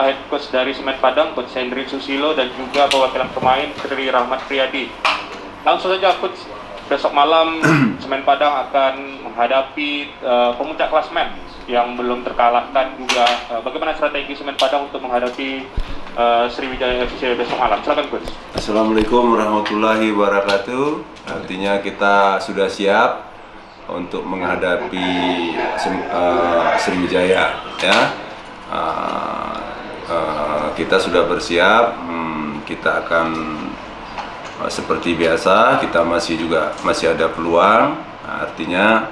head coach dari Semen Padang, Coach Hendrik Susilo, dan juga perwakilan pemain Tri Rahmat Priyadi. Langsung saja Coach, besok malam Semen Padang akan menghadapi pemuncak klasemen yang belum terkalahkan juga. Bagaimana strategi Semen Padang untuk menghadapi Sriwijaya FC besok malam? Silakan Coach. Assalamualaikum warahmatullahi wabarakatuh. Artinya kita sudah siap untuk menghadapi Sriwijaya, ya. Kita sudah bersiap. Kita akan seperti biasa. Kita masih ada peluang. Artinya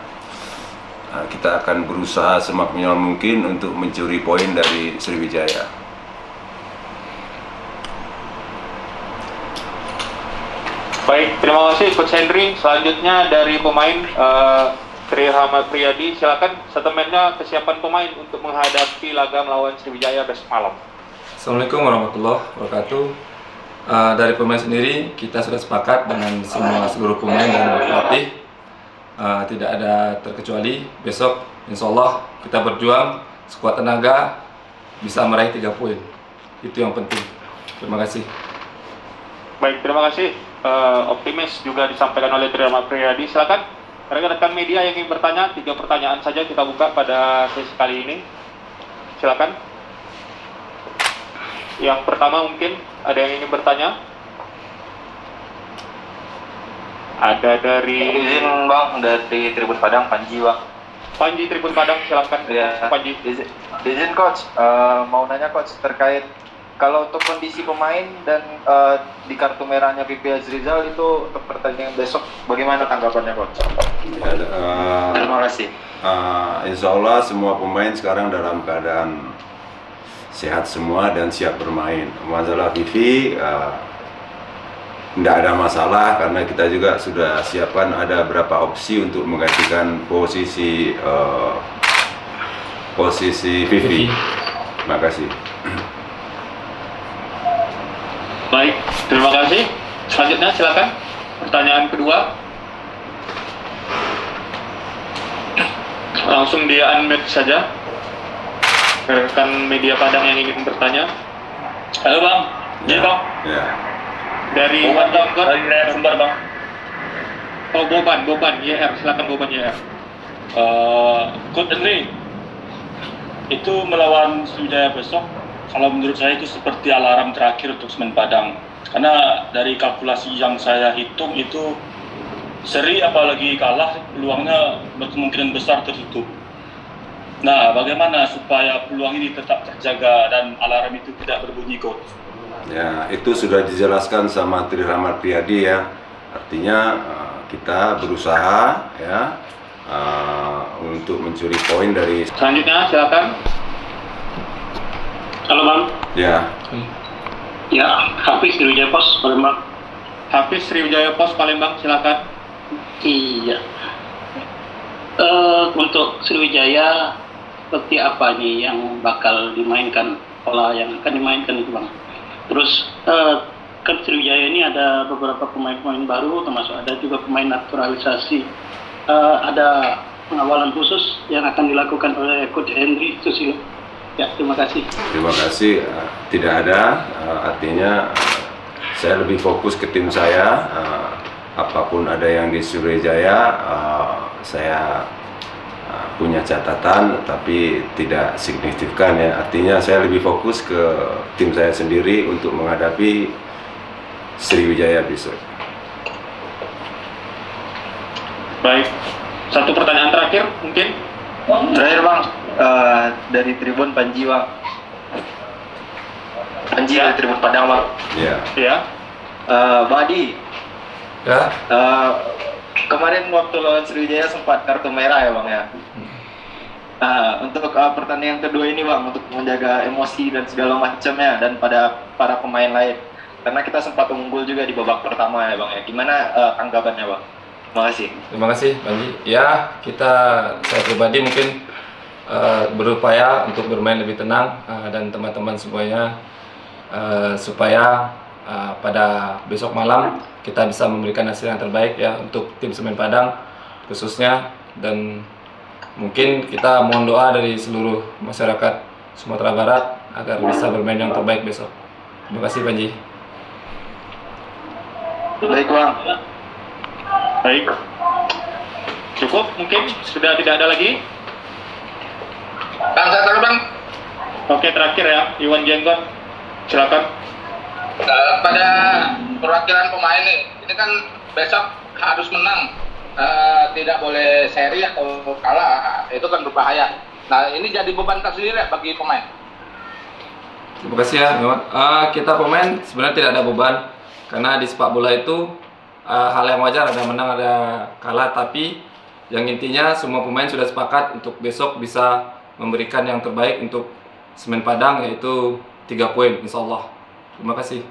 kita akan berusaha semaksimal mungkin untuk mencuri poin dari Sriwijaya. Baik, terima kasih Coach Henry. Selanjutnya dari pemain Tri Rahmat Priyadi, silakan statementnya kesiapan pemain untuk menghadapi laga melawan Sriwijaya besok malam. Assalamualaikum warahmatullahi wabarakatuh. Dari pemain sendiri, kita sudah sepakat dengan seluruh pemain dan pelatih. Tidak ada terkecuali besok, insya Allah kita berjuang sekuat tenaga bisa meraih 3 poin. Itu yang penting. Terima kasih. Baik, terima kasih. Optimis juga disampaikan oleh Tri Rahmat Priyadi. Silakan rekan-rekan media yang ingin bertanya, 3 pertanyaan saja kita buka pada sesi kali ini. Silakan. Yang pertama mungkin ada yang ingin bertanya. Ada dari izin Bang, dari Tribun Padang, Panji Bang. Panji Tribun Padang, silakan. Ya. Panji. Izin Coach, mau nanya Coach terkait kalau untuk kondisi pemain dan di kartu merahnya PP Azrizal itu untuk pertandingan besok, bagaimana tanggapannya Coach? Terima kasih. Insya Allah semua pemain sekarang dalam keadaan sehat semua dan siap bermain. Masalah Vivi tidak ada masalah karena kita juga sudah siapkan ada beberapa opsi untuk menggantikan posisi Vivi. Terima kasih. Baik, terima kasih. Selanjutnya silakan. Pertanyaan kedua. Langsung di unmute saja. Rekan media Padang yang ingin bertanya. Halo Bang. Iya Bang. Ya. Dari Boban, dari Sumber Bang. Oh Boban YR, silakan Boban YR. Coach Henry, itu melawan Sriwijaya besok, kalau menurut saya itu seperti alarm terakhir untuk Semen Padang. Karena dari kalkulasi yang saya hitung itu seri apalagi kalah peluangnya berkemungkinan besar tertutup. Nah, bagaimana supaya peluang ini tetap terjaga dan alarm itu tidak berbunyi, Coach? Ya, itu sudah dijelaskan sama Tri Rahmat Priyadi ya. Artinya kita berusaha ya untuk mencuri poin dari. Selanjutnya silakan. Halo Bang. Ya. Ya, Hafiz Sriwijaya Pos Palembang. Hafiz Sriwijaya Pos Palembang, silakan. Iya. Untuk Sriwijaya seperti apa nih yang bakal dimainkan, pola yang akan dimainkan itu Bang? Terus kan Sriwijaya ini ada beberapa pemain-pemain baru, termasuk ada juga pemain naturalisasi. Ada pengawalan khusus yang akan dilakukan oleh Coach Hendrik Susilo. Ya, terima kasih. Terima kasih. Tidak ada. Artinya saya lebih fokus ke tim saya. Apapun ada yang di Sriwijaya, saya punya catatan, tapi tidak signifikan ya. Artinya saya lebih fokus ke tim saya sendiri untuk menghadapi Sriwijaya besok. Baik. Satu pertanyaan terakhir mungkin. Terakhir Bang, dari Tribun Panji Bang. Panji Ya. dari Tribun Padang Bang. Ya. Ya. Bang Adi, Ya. kemarin waktu lawan Sriwijaya sempat kartu merah ya Bang ya. Untuk pertandingan kedua ini Bang, untuk menjaga emosi dan segala macamnya dan pada para pemain lain, karena kita sempat unggul juga di babak pertama ya Bang ya. Gimana tanggapannya Bang? Terima kasih. Terima kasih, Panji. Ya, saya pribadi mungkin berupaya untuk bermain lebih tenang dan teman-teman semuanya supaya pada besok malam kita bisa memberikan hasil yang terbaik ya untuk tim Semen Padang khususnya, dan mungkin kita mohon doa dari seluruh masyarakat Sumatera Barat agar bisa bermain yang terbaik besok. Terima kasih Panji. Baik Bang. Baik. Cukup mungkin? Sudah tidak ada lagi? Bang, saya taruh Bang. Oke, terakhir ya, Iwan Jenggot. Silakan. Pada perwakilan pemain nih, ini kan besok harus menang. Tidak boleh seri atau kalah, itu kan berbahaya. Nah, ini jadi beban tersendiri bagi pemain. Terima kasih ya, Muhammad. Kita pemain sebenarnya tidak ada beban karena di sepak bola itu hal yang wajar, ada menang ada kalah, tapi yang intinya semua pemain sudah sepakat untuk besok bisa memberikan yang terbaik untuk Semen Padang, yaitu 3 poin insya Allah. Terima kasih.